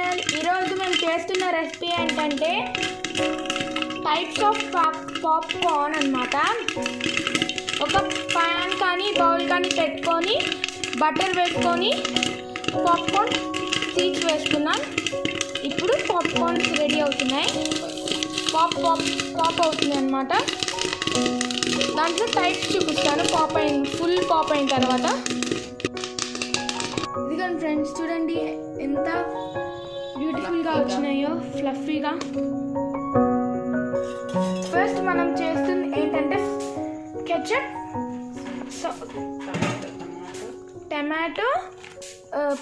Channel. ఈరోజు మేము చేస్తున్న రెసిపీ ఏంటంటే టైప్స్ ఆఫ్ పాప్కార్న్ అన్నమాట. ఒక ప్యాన్ కానీ బౌల్ కానీ పెట్టుకొని బటర్ వేసుకొని పాప్కార్న్ సీడ్స్ వేసుకున్నాం. ఇప్పుడు పాప్కార్న్స్ రెడీ అవుతున్నాయి. పాప్ అవుతుంది అన్నమాట. దాంట్లో టైప్స్ చూపిస్తాను ఫుల్ పాప్ అయిన తర్వాత. ఇదిగోండి ఫ్రెండ్స్, చూడండి ఎంత బ్యూటిఫుల్గా వచ్చినాయో, ఫ్లఫీగా. ఫస్ట్ మనం చేస్తుంది ఏంటంటే కెచప్, టమాటో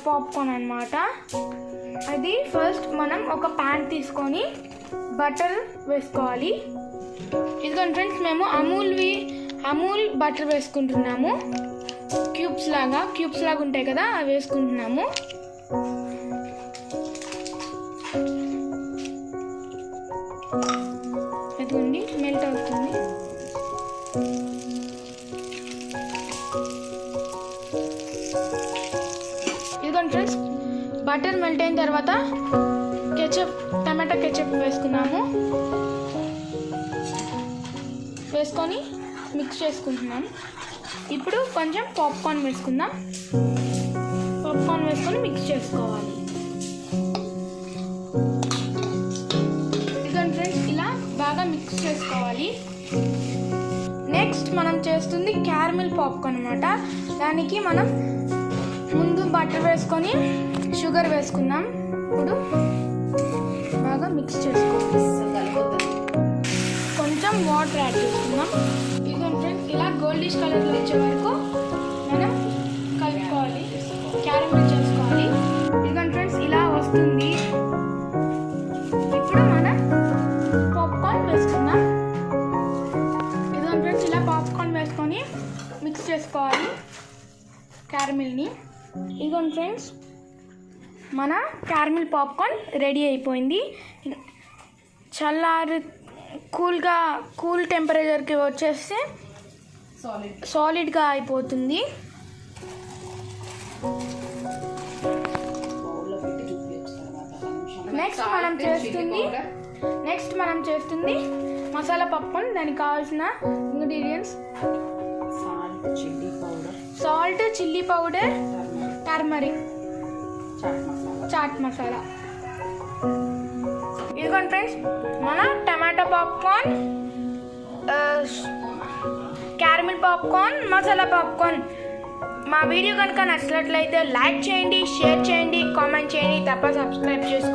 పాప్కార్న్ అన్నమాట. అది ఫస్ట్ మనం ఒక ప్యాన్ తీసుకొని బటర్ వేసుకోవాలి. ఇదిగోండి ఫ్రెండ్స్, మేము అమూల్ బటర్ వేసుకుంటున్నాము. క్యూబ్స్ లాగా ఉంటాయి కదా, అవి వేసుకుంటున్నాము. అదిగోండి మెల్ట్ అవుతుంది. ఇదిగోండి ఫ్రెండ్స్, బటర్ మెల్ట్ అయిన తర్వాత టమాటా కెచప్ వేసుకున్నాము. వేసుకొని మిక్స్ చేసుకుంటున్నాము. ఇప్పుడు కొంచెం పాప్కార్న్ వేసుకుందాం. పాప్కార్న్ వేసుకొని మిక్స్ చేసుకోవాలి. ఇదిగోండి ఫ్రెండ్స్, ఇలా బాగా మిక్స్ చేసుకోవాలి. నెక్స్ట్ మనం చేస్తుంది క్యారమిల్ పాప్కార్న్ అన్నమాట. దానికి మనం ముందు బటర్ వేసుకొని షుగర్ వేసుకుందాం. ఇప్పుడు బాగా మిక్స్ చేసుకోవాలి. కొంచెం వాటర్ యాడ్ చేసుకుందాం. ఇదిగోండి ఫ్రెండ్స్, ఇలా గోల్డిష్ కలర్లో వచ్చే వరకు మనం కలుపుకోవాలి, క్యారమిల్ చేసుకోవాలి. ఇదిగోండి ఫ్రెండ్స్, ఇలా వస్తుంది. ఇప్పుడు మనం పాప్కార్న్ వేసుకుందాం. ఇదిగోండి ఫ్రెండ్స్, ఇలా పాప్కార్న్ వేసుకొని మిక్స్ చేసుకోవాలి క్యారమిల్ని. ఇదిగోండి ఫ్రెండ్స్, మన క్యారమిల్ పాప్కార్న్ రెడీ అయిపోయింది. కూల్ టెంపరేచర్కి వచ్చేస్తే సాలిడ్గా అయిపోతుంది. నెక్స్ట్ మనం చేస్తుంది మసాలా పాప్కార్న్. దానికి కావాల్సిన ingredients salt, chilli powder, turmeric, chaat masala. ఇదిగోండి ఫ్రెండ్స్, మన tomato popcorn, caramel popcorn, masala popcorn. మా వీడియో కనుక నచ్చినట్లయితే లైక్ చేయండి, షేర్ చేయండి, కామెంట్ చేయండి, తప్ప సబ్స్క్రైబ్ చేసుకోండి.